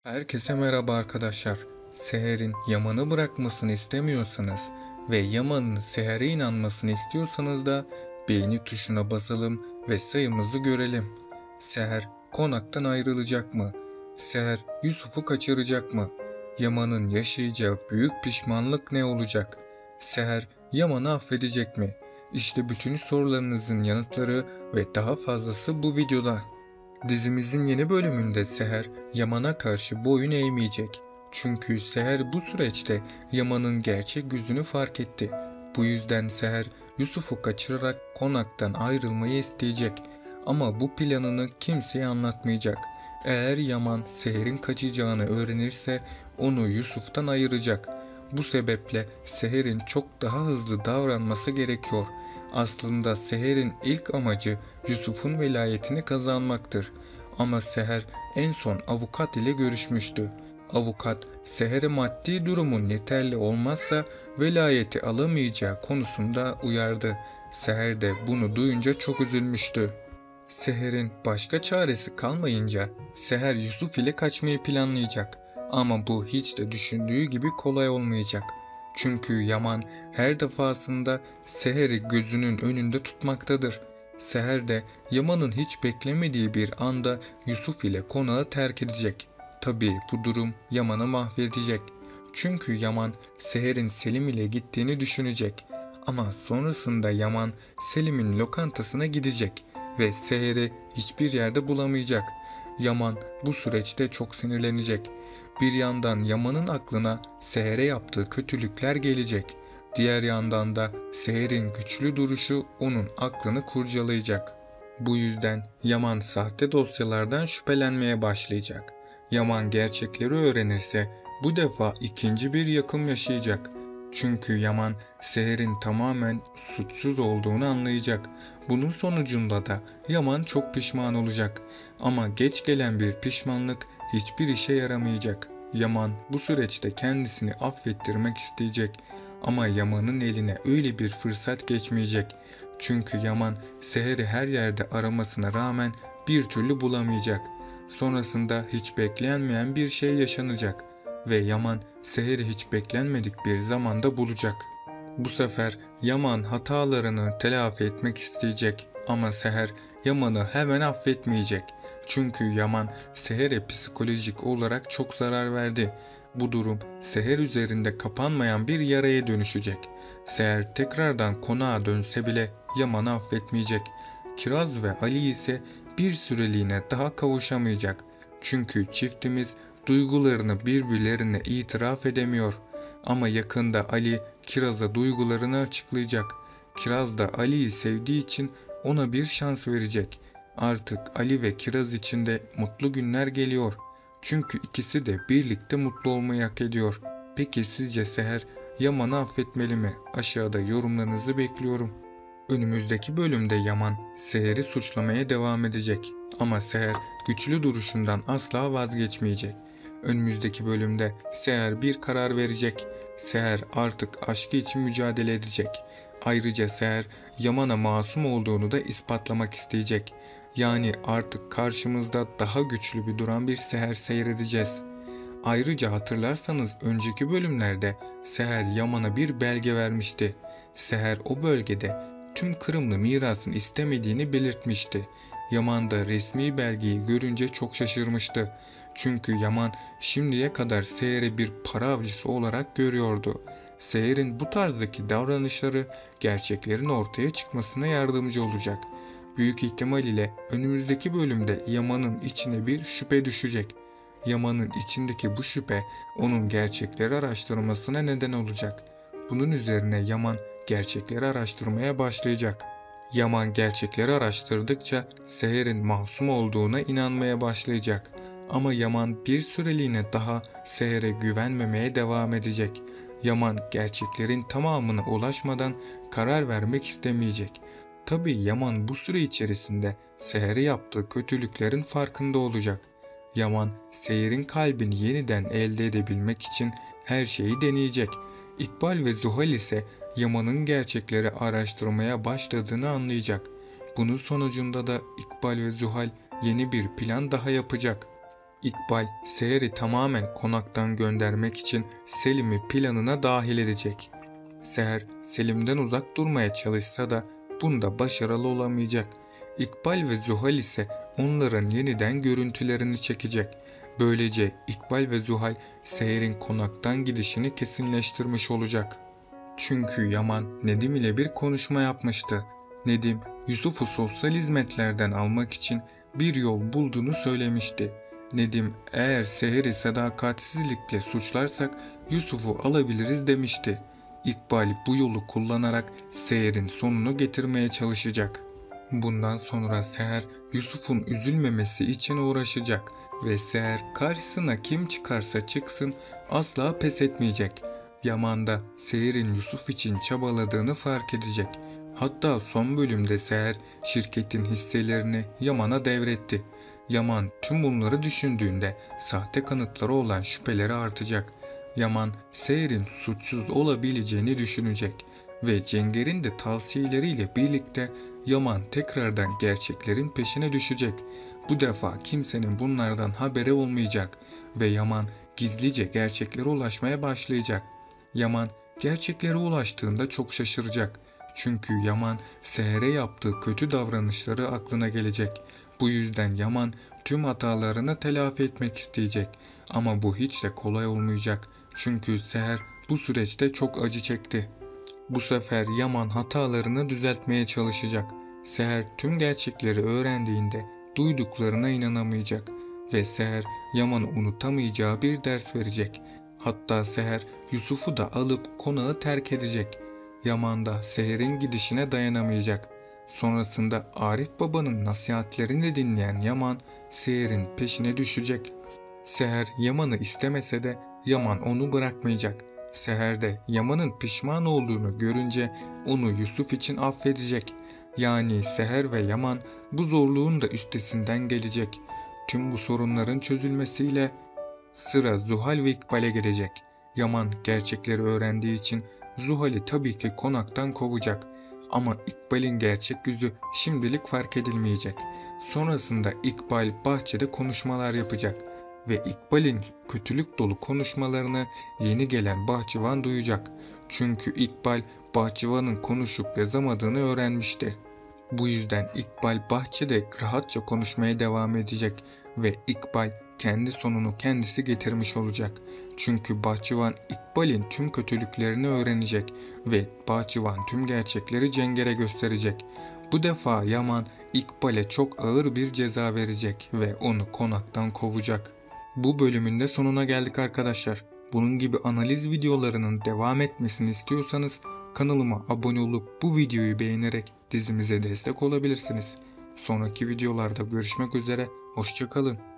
Herkese merhaba arkadaşlar. Seher'in Yaman'ı bırakmasını istemiyorsanız ve Yaman'ın Seher'e inanmasını istiyorsanız da beğeni tuşuna basalım ve sayımızı görelim. Seher konaktan ayrılacak mı? Seher Yusuf'u kaçıracak mı? Yaman'ın yaşayacağı büyük pişmanlık ne olacak? Seher Yaman'ı affedecek mi? İşte bütün sorularınızın yanıtları ve daha fazlası bu videoda. Dizimizin yeni bölümünde Seher, Yaman'a karşı boyun eğmeyecek. Çünkü Seher bu süreçte Yaman'ın gerçek yüzünü fark etti. Bu yüzden Seher, Yusuf'u kaçırarak konaktan ayrılmayı isteyecek. Ama bu planını kimseye anlatmayacak. Eğer Yaman Seher'in kaçacağını öğrenirse onu Yusuf'tan ayıracak. Bu sebeple Seher'in çok daha hızlı davranması gerekiyor. Aslında Seher'in ilk amacı Yusuf'un velayetini kazanmaktır. Ama Seher en son avukat ile görüşmüştü. Avukat Seher'e maddi durumun yeterli olmazsa velayeti alamayacağı konusunda uyardı. Seher de bunu duyunca çok üzülmüştü. Seher'in başka çaresi kalmayınca Seher Yusuf ile kaçmayı planlayacak. Ama bu hiç de düşündüğü gibi kolay olmayacak. Çünkü Yaman her defasında Seher'i gözünün önünde tutmaktadır. Seher de Yaman'ın hiç beklemediği bir anda Yusuf ile konağı terk edecek. Tabii bu durum Yaman'ı mahvedecek. Çünkü Yaman Seher'in Selim ile gittiğini düşünecek. Ama sonrasında Yaman Selim'in lokantasına gidecek ve Seher'i hiçbir yerde bulamayacak. Yaman bu süreçte çok sinirlenecek. Bir yandan Yaman'ın aklına Seher'e yaptığı kötülükler gelecek. Diğer yandan da Seher'in güçlü duruşu onun aklını kurcalayacak. Bu yüzden Yaman sahte dosyalardan şüphelenmeye başlayacak. Yaman gerçekleri öğrenirse bu defa ikinci bir yakım yaşayacak. Çünkü Yaman Seher'in tamamen suçsuz olduğunu anlayacak. Bunun sonucunda da Yaman çok pişman olacak. Ama geç gelen bir pişmanlık hiçbir işe yaramayacak. Yaman bu süreçte kendisini affettirmek isteyecek. Ama Yaman'ın eline öyle bir fırsat geçmeyecek. Çünkü Yaman Seher'i her yerde aramasına rağmen bir türlü bulamayacak. Sonrasında hiç beklenmeyen bir şey yaşanacak ve Yaman Seher'i hiç beklenmedik bir zamanda bulacak. Bu sefer Yaman hatalarını telafi etmek isteyecek ama Seher Yaman'ı hemen affetmeyecek. Çünkü Yaman Seher'e psikolojik olarak çok zarar verdi. Bu durum Seher üzerinde kapanmayan bir yaraya dönüşecek. Seher tekrardan konağa dönse bile Yaman'ı affetmeyecek. Kiraz ve Ali ise bir süreliğine daha kavuşamayacak. Çünkü çiftimiz duygularını birbirlerine itiraf edemiyor. Ama yakında Ali Kiraz'a duygularını açıklayacak. Kiraz da Ali'yi sevdiği için ona bir şans verecek. Artık Ali ve Kiraz için de mutlu günler geliyor. Çünkü ikisi de birlikte mutlu olmayı hak ediyor. Peki sizce Seher Yaman'ı affetmeli mi? Aşağıda yorumlarınızı bekliyorum. Önümüzdeki bölümde Yaman Seher'i suçlamaya devam edecek. Ama Seher güçlü duruşundan asla vazgeçmeyecek. Önümüzdeki bölümde Seher bir karar verecek. Seher artık aşkı için mücadele edecek. Ayrıca Seher Yaman'a masum olduğunu da ispatlamak isteyecek. Yani artık karşımızda daha güçlü bir duran bir Seher seyredeceğiz. Ayrıca hatırlarsanız önceki bölümlerde Seher Yaman'a bir belge vermişti. Seher o bölgede tüm Kırımlı mirasın istemediğini belirtmişti. Yaman da resmi belgeyi görünce çok şaşırmıştı. Çünkü Yaman şimdiye kadar Seher'i bir para avcısı olarak görüyordu. Seher'in bu tarzdaki davranışları gerçeklerin ortaya çıkmasına yardımcı olacak. Büyük ihtimal ile önümüzdeki bölümde Yaman'ın içine bir şüphe düşecek. Yaman'ın içindeki bu şüphe onun gerçekleri araştırmasına neden olacak. Bunun üzerine Yaman gerçekleri araştırmaya başlayacak. Yaman gerçekleri araştırdıkça Seher'in masum olduğuna inanmaya başlayacak. Ama Yaman bir süreliğine daha Seher'e güvenmemeye devam edecek. Yaman gerçeklerin tamamına ulaşmadan karar vermek istemeyecek. Tabii Yaman bu süre içerisinde Seher'e yaptığı kötülüklerin farkında olacak. Yaman, Seher'in kalbini yeniden elde edebilmek için her şeyi deneyecek. İkbal ve Zuhal ise Yaman'ın gerçekleri araştırmaya başladığını anlayacak. Bunun sonucunda da İkbal ve Zuhal yeni bir plan daha yapacak. İkbal, Seher'i tamamen konaktan göndermek için Selim'i planına dahil edecek. Seher, Selim'den uzak durmaya çalışsa da bunda başarılı olamayacak. İkbal ve Zuhal ise onların yeniden görüntülerini çekecek. Böylece İkbal ve Zuhal Seher'in konaktan gidişini kesinleştirmiş olacak. Çünkü Yaman Nedim ile bir konuşma yapmıştı. Nedim, Yusuf'u sosyal hizmetlerden almak için bir yol bulduğunu söylemişti. Nedim, eğer Seher'i sadakatsizlikle suçlarsak Yusuf'u alabiliriz demişti. İkbal bu yolu kullanarak Seher'in sonunu getirmeye çalışacak. Bundan sonra Seher Yusuf'un üzülmemesi için uğraşacak ve Seher karşısına kim çıkarsa çıksın asla pes etmeyecek. Yaman da Seher'in Yusuf için çabaladığını fark edecek. Hatta son bölümde Seher şirketin hisselerini Yaman'a devretti. Yaman tüm bunları düşündüğünde sahte kanıtları olan şüpheleri artacak. Yaman Seher'in suçsuz olabileceğini düşünecek ve Cenger'in de tavsiyeleriyle birlikte Yaman tekrardan gerçeklerin peşine düşecek. Bu defa kimsenin bunlardan haberi olmayacak ve Yaman gizlice gerçeklere ulaşmaya başlayacak. Yaman gerçeklere ulaştığında çok şaşıracak. Çünkü Yaman Seher'e yaptığı kötü davranışları aklına gelecek. Bu yüzden Yaman tüm hatalarını telafi etmek isteyecek. Ama bu hiç de kolay olmayacak. Çünkü Seher bu süreçte çok acı çekti. Bu sefer Yaman hatalarını düzeltmeye çalışacak. Seher tüm gerçekleri öğrendiğinde duyduklarına inanamayacak ve Seher Yaman'ı unutamayacağı bir ders verecek. Hatta Seher Yusuf'u da alıp konağı terk edecek. Yaman da Seher'in gidişine dayanamayacak. Sonrasında Arif Baba'nın nasihatlerini dinleyen Yaman Seher'in peşine düşecek. Seher Yaman'ı istemese de Yaman onu bırakmayacak. Seher de Yaman'ın pişman olduğunu görünce onu Yusuf için affedecek. Yani Seher ve Yaman bu zorluğun da üstesinden gelecek. Tüm bu sorunların çözülmesiyle sıra Zuhal ve İkbal'e gelecek. Yaman gerçekleri öğrendiği için Zuhal'i tabii ki konaktan kovacak. Ama İkbal'in gerçek yüzü şimdilik fark edilmeyecek. Sonrasında İkbal bahçede konuşmalar yapacak ve İkbal'in kötülük dolu konuşmalarını yeni gelen bahçıvan duyacak. Çünkü İkbal bahçıvanın konuşup yazamadığını öğrenmişti. Bu yüzden İkbal bahçede rahatça konuşmaya devam edecek ve İkbal kendi sonunu kendisi getirmiş olacak. Çünkü bahçıvan İkbal'in tüm kötülüklerini öğrenecek ve bahçıvan tüm gerçekleri Cenger'e gösterecek. Bu defa Yaman İkbal'e çok ağır bir ceza verecek ve onu konaktan kovacak. Bu bölümün de sonuna geldik arkadaşlar. Bunun gibi analiz videolarının devam etmesini istiyorsanız kanalıma abone olup bu videoyu beğenerek dizimize destek olabilirsiniz. Sonraki videolarda görüşmek üzere, hoşça kalın.